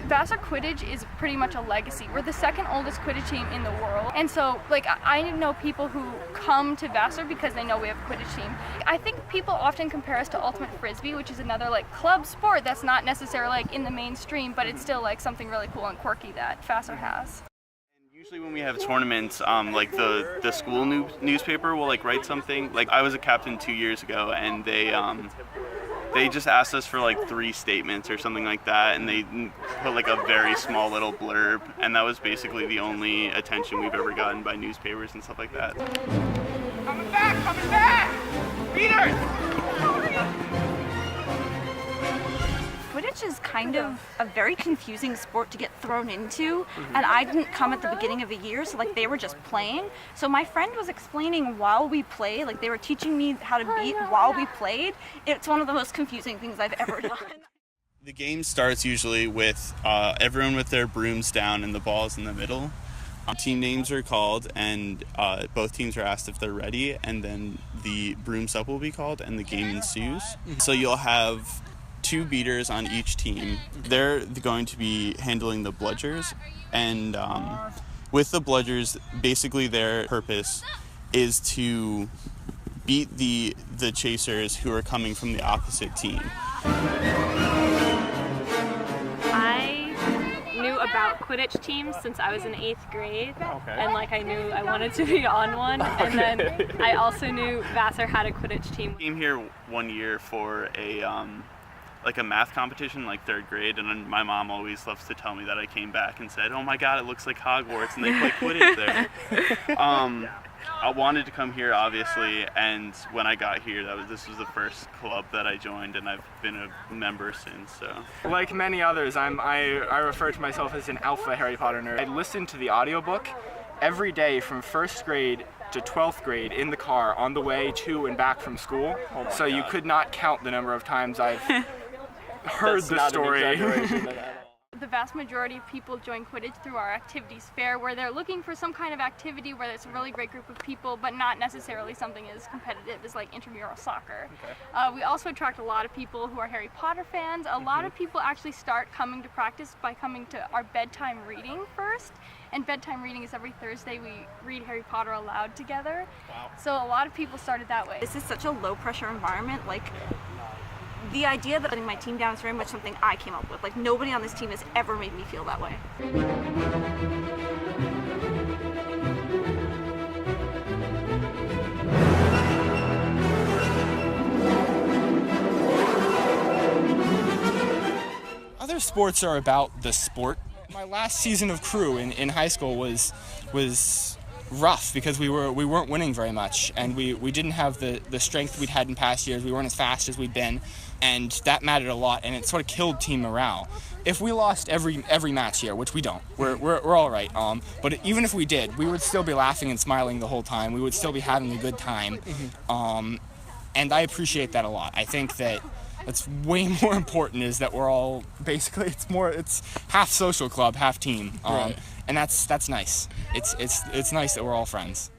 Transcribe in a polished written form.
Vassar Quidditch is pretty much a legacy. We're the second oldest Quidditch team in the world. And so, like, I know people who come to Vassar because they know we have a Quidditch team. I think people often compare us to Ultimate Frisbee, which is another, like, club sport that's not necessarily, like, in the mainstream, but it's still, like, something really cool and quirky that Vassar has. Usually when we have tournaments, like the school newspaper will like write something. Like I was a captain 2 years ago, and they just asked us for like 3 statements or something like that, and they put like a very small little blurb, and that was basically the only attention we've ever gotten by newspapers and stuff like that. Coming back! Coming back! Beaters! Quidditch is kind of a very confusing sport to get thrown into, and I didn't come at the beginning of the year, so like they were just playing. So my friend was explaining while we played, like they were teaching me how to beat while we played. It's one of the most confusing things I've ever done. The game starts usually with everyone with their brooms down and the balls in the middle. Team names are called, and both teams are asked if they're ready, and then the brooms up will be called, and the game ensues. So you'll have 2 beaters on each team. They're going to be handling the bludgers, and with the bludgers, basically their purpose is to beat the chasers who are coming from the opposite team. I knew about Quidditch teams since I was in 8th grade, and like I knew I wanted to be on one, and then I also knew Vassar had a Quidditch team. I came here one year for like a math competition, like 3rd grade, and then my mom always loves to tell me that I came back and said, "Oh my God, it looks like Hogwarts," and they play Quidditch there. I wanted to come here, obviously, and when I got here, this was the first club that I joined, and I've been a member since. So, like many others, I refer to myself as an alpha Harry Potter nerd. I listened to the audiobook every day from 1st grade to 12th grade in the car on the way to and back from school. So you could not count the number of times I've heard the story. The vast majority of people join Quidditch through our activities fair, where they're looking for some kind of activity where it's a really great group of people, but not necessarily something as competitive as like intramural soccer. We also attract a lot of people who are Harry Potter fans. A lot of people actually start coming to practice by coming to our bedtime reading first, and bedtime reading is every Thursday. We read Harry Potter aloud together. Wow. So a lot of people started that way. This is such a low pressure environment. Like, the idea that letting my team down is very much something I came up with. Like, nobody on this team has ever made me feel that way. Other sports are about the sport. My last season of crew in high school was rough because we weren't winning very much, and we didn't have the strength we'd had in past years. We weren't as fast as we'd been, and that mattered a lot, and it sort of killed team morale. If we lost every match here, which we don't, we're all right. But even if we did, we would still be laughing and smiling the whole time. We would still be having a good time, and I appreciate that a lot. I think that that's way more important, is that we're all basically it's half social club, half team, and that's nice. It's nice that we're all friends.